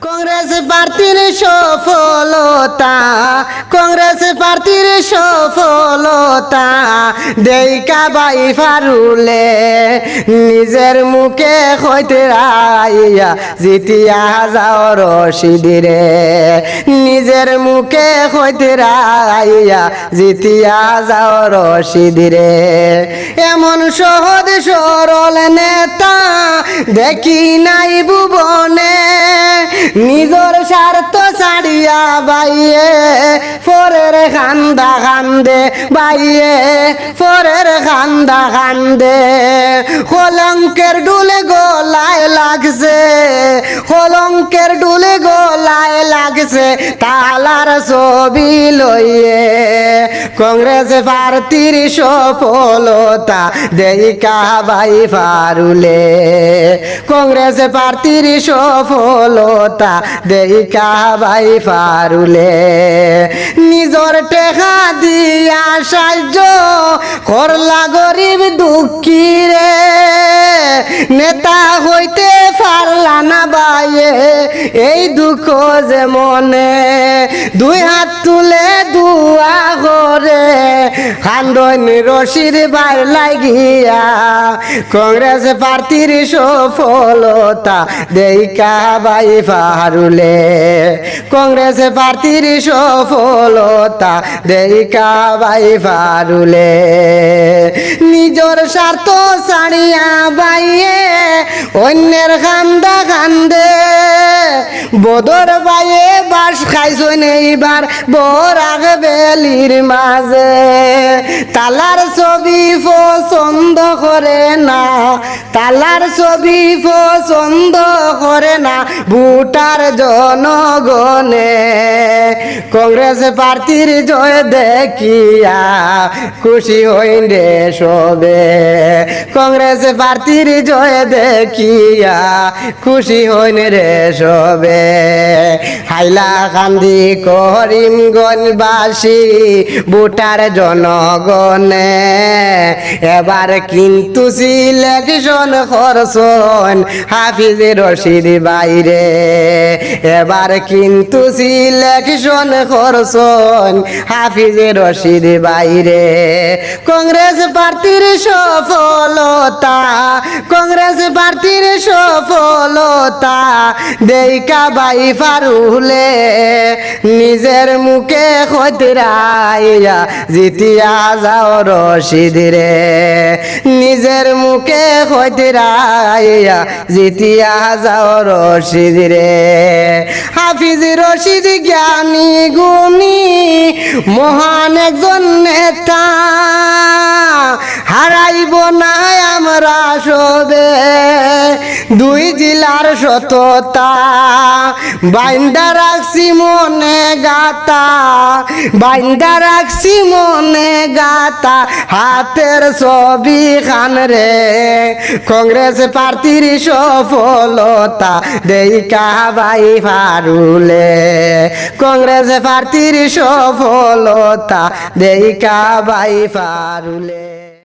কংগ্রেস প্রার্থীর সফলতা, কংগ্রেস প্রার্থীর সফলতা দেইকা বাই ফারুলে নিজের মুখে হইতে রাইয়া জিতিয়া যাও রশিদিরে, নিজের মুখে হইতে রাইয়া জিতিয়া যাও রশিদিরে। এমন সহজ সরল নেতা দেখি নাই ভুবনে, নিজর স্বার্থ ছাড়িয়া বাইয়ে ফরের খান্দা খান্দে, বাইয়ে ফরের খান্দা খান্দে। কলঙ্কের ডুলে গলায় লাগছে, কলঙ্কের ডুলে গলায় লাগছে তালার ছবি লইয়ে। কংগ্রেস প্রার্থীর সফলতা দেইকা বাই ফারুলে, কংগ্রেস প্রার্থীর সফলতা দেইকা বাই ফারুলে। নিজর টেকা দিয়া সাহায্য করলা গরিব দুঃখী রে, নেতা হইতে পারলা না বাইয়ে এই দুঃখ যে মনে। দুই হাত তুলে দুয়া করে খান্দন রশিদ বাইর লাগিয়া, কংগ্রেস প্রার্থীর সফলতা দেইকা বাই ফারুলে, কংগ্রেস প্রার্থীর সফলতা দেইকা বাই ফারুলে। নিজর স্বার্থ ছাড়িয়া বাইয়ে অন্যের খান্দা খান্দে, বদর বাইয়ে বাস খাইছই এইবার বরাগ বেলির মাঝে। তালার ছবি পছন্দ করে না, তালার ছবি পছন্দ করে না ভোটার জনগণে। কংগ্রেস প্রার্থীর জয় দেখিয়া খুশি হইন রে সবে, কংগ্রেস প্রার্থীর জয় দেখিয়া খুশি হইন রে সবে। হাইলাকান্দি করিমগঞ্জবাসী ভোটার জনগণে এবার কিন্তু সিলেকশন করছন হাফিজ রশিদ বাইরে, এবার কিন্তু সিলেকশন করছন হাফিজ রশিদ বাইরে। কংগ্রেস প্রার্থীর সফলতা, কংগ্রেস প্রার্থীর সফলতা দেইকা বাই ফারুলে নিজের মুখে খতরাইয়া জিতিয়া যাও রশিদিরে, নিজের মুখে খতরাইয়া জিতিয়া যাও রশিদিরে। হাফিজ রশিদ জ্ঞানী গুণী মহান একজন নেতা, হারাইব না আমরা সবে দুই জেলার সততা। বাইন্দা রাখছি মনে গাতা, বাইন্দা রাখছি মনে গাতা হাতের ছবি খান রে। কংগ্রেস প্রার্থীর সফলতা দেইকা বাই ফারুলে, কংগ্রেস প্রার্থীর সফলতা দেইকা বাই ফারুলে।